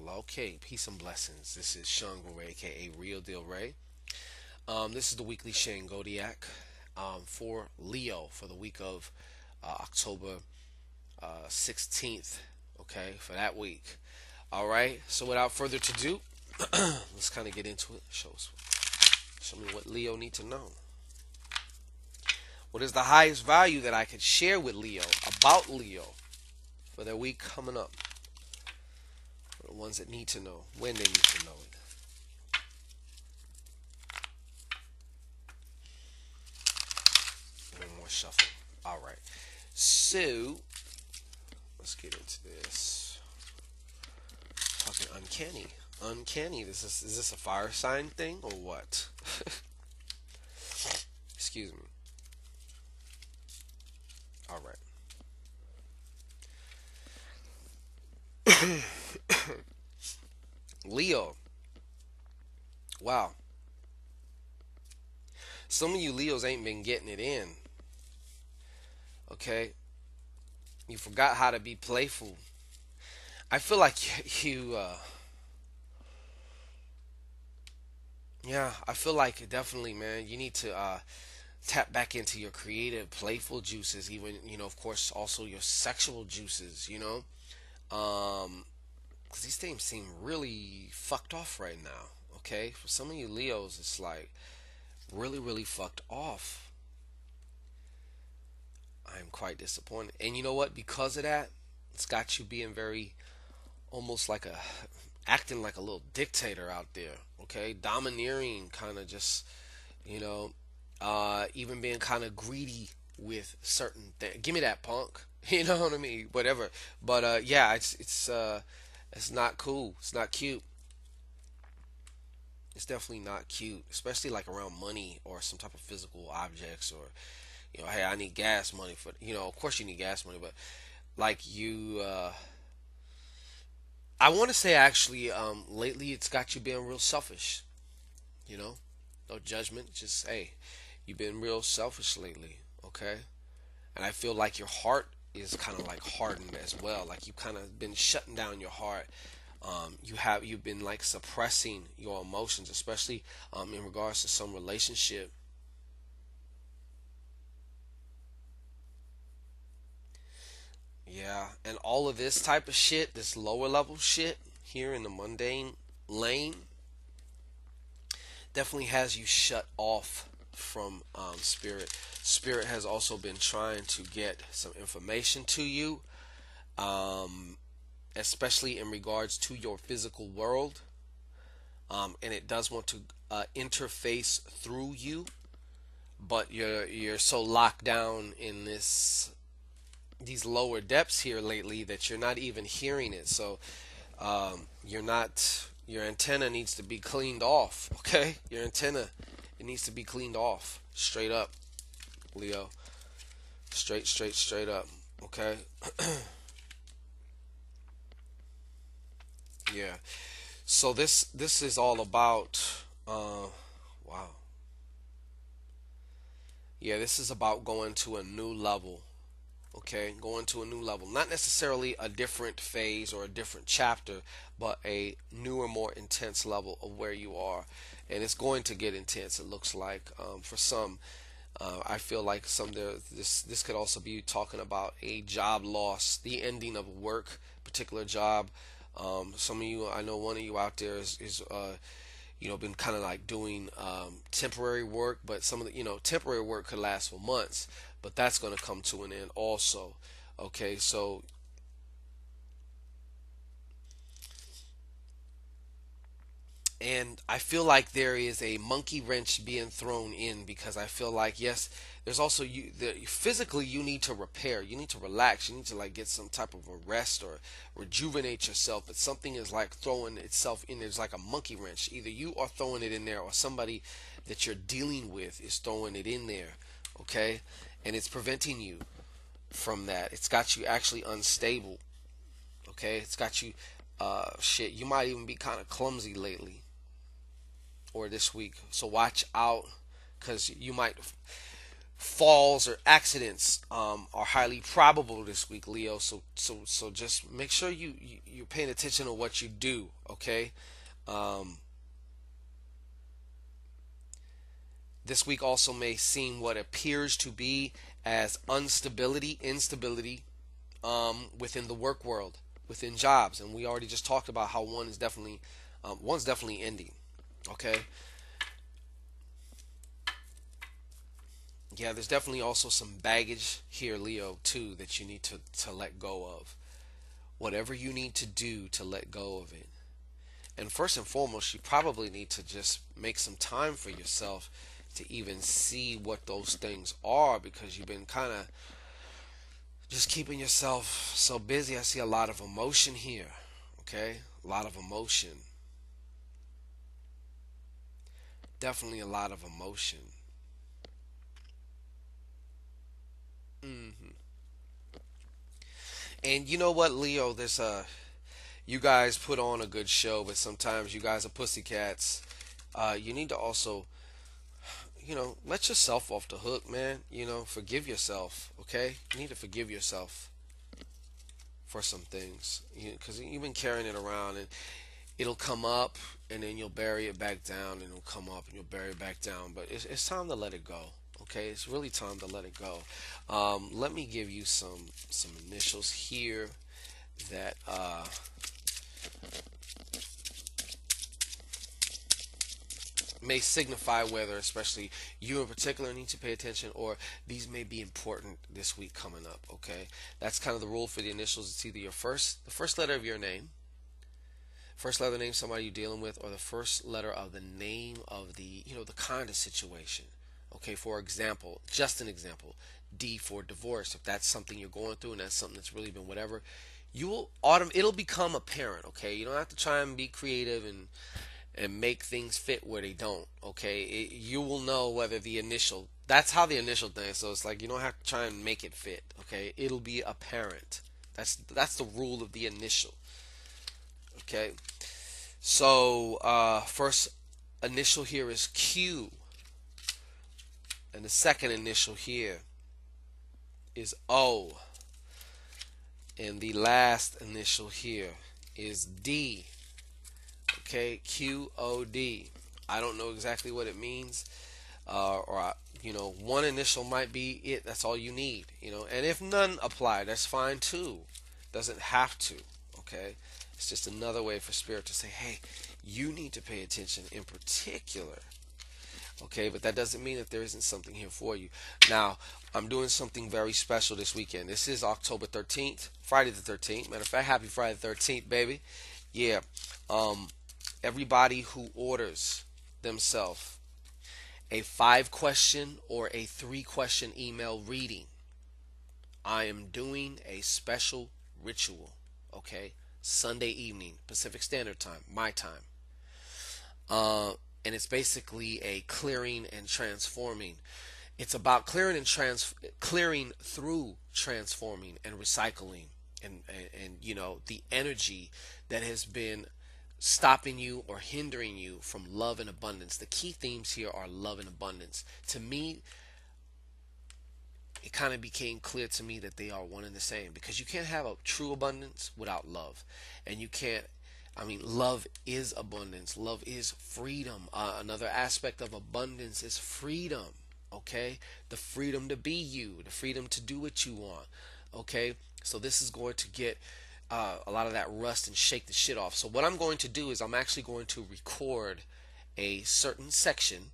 inshallah. Okay, peace and blessings. This is ShanGO, aka Real Deal Ray. This is the weekly Shangodiac for Leo for the week of October 16th. Okay, for that week. All right. So without further ado, let's kind of get into it. Show me what Leo need to know. What is the highest value that I could share with Leo about Leo for their week coming up? For the ones that need to know when they need to know it. One more shuffle. All right. So let's get into this. Talking uncanny. Uncanny. Is this a fire sign thing or what? Excuse me. All right. Leo. Wow. Some of you Leos ain't been getting it in. Okay? You forgot how to be playful. I feel like yeah, I feel like definitely, man, you need to tap back into your creative, playful juices, even, of course, also your sexual juices, because these things seem really fucked off right now. Okay, for some of you Leos, it's like really, really fucked off. I'm quite disappointed, and you know what? Because of that, it's got you being very, almost like acting like a little dictator out there. Okay, domineering, kind of just, you know, even being kind of greedy with certain things. Give me that, punk. You know what I mean? Whatever. But yeah, it's not cool. It's not cute. It's definitely not cute, especially like around money or some type of physical objects, or hey, I need gas money for, of course you need gas money, but like I want to say actually, lately it's got you being real selfish. You know, no judgment, just hey, you've been real selfish lately, okay? And I feel like your heart is kind of like hardened as well. Like you kind of been shutting down your heart. You've been like suppressing your emotions, especially in regards to some relationship. Yeah, and all of this type of shit, this lower level shit here in the mundane lane, definitely has you shut off from spirit. Spirit has also been trying to get some information to you, um, especially in regards to your physical world, and it does want to interface through you, but you're so locked down in these lower depths here lately that you're not even hearing it. So you're not. Your antenna needs to be cleaned off. Okay, your antenna, it needs to be cleaned off. Straight up, Leo. Straight up. Okay. Yeah. So this is all about. Wow. Yeah, this is about going to a new level. Okay, going to a new level. Not necessarily a different phase or a different chapter, but a newer, more intense level of where you are. And it's going to get intense, it looks like. For some, I feel like this could also be talking about a job loss, the ending of work, particular job. Some of you, I know one of you out there is been kind of like doing temporary work, but some of the, temporary work could last for months, but that's going to come to an end also. Okay, so and I feel like there is a monkey wrench being thrown in, because I feel like, yes, there's also physically you need to repair, you need to relax, you need to like get some type of a rest or rejuvenate yourself, but something is like throwing itself in. There's like a monkey wrench. Either you are throwing it in there, or somebody that you're dealing with is throwing it in there. Okay, and it's preventing you from that. It's got you actually unstable. Okay, it's got you shit. You might even be kind of clumsy lately or this week. So watch out, because you might. falls or accidents are highly probable this week, Leo. So just make sure you're paying attention to what you do. Okay. Um, this week also may seem what appears to be as instability within the work world, within jobs, and we already just talked about how one's definitely ending. Okay. Yeah, there's definitely also some baggage here, Leo, too, that you need to let go of. Whatever you need to do to let go of it. And first and foremost, you probably need to just make some time for yourself to even see what those things are, because you've been kind of just keeping yourself so busy. I see a lot of emotion here. Okay? A lot of emotion. Definitely a lot of emotion. hmm And you know what, Leo? You guys put on a good show, but sometimes you guys are pussycats. You need to also, let yourself off the hook, man. Forgive yourself, okay? You need to forgive yourself for some things, because you've been carrying it around, and it'll come up, and then you'll bury it back down, and it'll come up, and you'll bury it back down. But it's time to let it go, okay? It's really time to let it go. Let me give you some initials here that may signify whether, especially you in particular, need to pay attention, or these may be important this week coming up. Okay, that's kind of the rule for the initials. It's either the first letter of your name, first letter of the name somebody you're dealing with, or the first letter of the name of the kind of situation. Okay, for example, just an example, D for divorce. If that's something you're going through and that's something that's really been whatever, it'll become apparent. Okay, you don't have to try and be creative and make things fit where they don't. Okay, you will know whether the initial. That's how the initial thing. So it's like you don't have to try and make it fit. Okay, it'll be apparent. That's the rule of the initial. Okay, so first initial here is Q, and the second initial here is O, and the last initial here is D. Okay, QOD. I don't know exactly what it means, one initial might be it. That's all you need, And if none apply, that's fine too. Doesn't have to. Okay, it's just another way for Spirit to say, hey, you need to pay attention in particular. Okay, but that doesn't mean that there isn't something here for you. Now, I'm doing something very special this weekend. This is October 13th, Friday the 13th. Matter of fact, happy Friday the 13th, baby. Yeah. Um, Everybody who orders themselves a 5-question or a 3-question email reading, I am doing a special ritual. Okay, Sunday evening, Pacific Standard Time, my time. And it's basically a clearing and transforming. It's about clearing through transforming and recycling, and the energy that has been stopping you or hindering you from love and abundance. The key themes here are love and abundance. To me, it kind of became clear to me that they are one and the same, because you can't have a true abundance without love. And you can't, love is abundance. Love is freedom. Another aspect of abundance is freedom. Okay? The freedom to be you, the freedom to do what you want. Okay? So this is going to get a lot of that rust and shake the shit off. So what I'm going to do is I'm actually going to record a certain section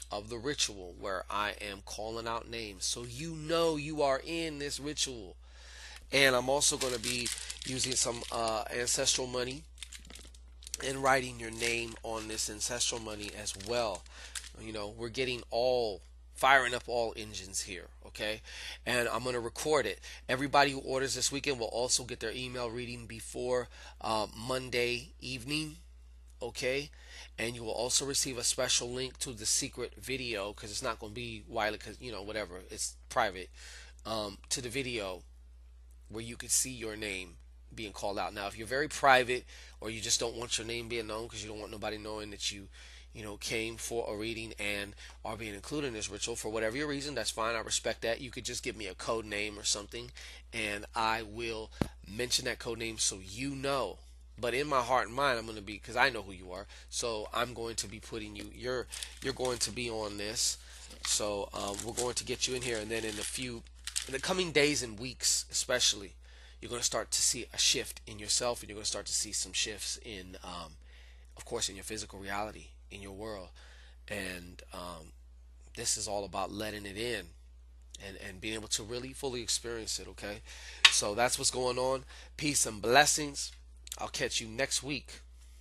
of the ritual where I am calling out names, so you know you are in this ritual. And I'm also going to be using some ancestral money and writing your name on this ancestral money as well. We're getting firing up all engines here, okay? And I'm going to record it. Everybody who orders this weekend will also get their email reading before Monday evening, okay? And you will also receive a special link to the secret video, because it's not going to be widely, because, whatever, it's private, to the video where you could see your name being called out. Now, if you're very private, or you just don't want your name being known because you don't want nobody knowing that came for a reading and are being included in this ritual for whatever your reason, that's fine. I respect that. You could just give me a code name or something, and I will mention that code name so you know. But in my heart and mind, I'm going to be, because I know who you are. So I'm going to be putting you. You're going to be on this. So we're going to get you in here, and then in the coming days and weeks, especially, you're going to start to see a shift in yourself, and you're going to start to see some shifts in, of course, in your physical reality, in your world, and this is all about letting it in and being able to really fully experience it. Okay, so that's what's going on. Peace and blessings. I'll catch you next week.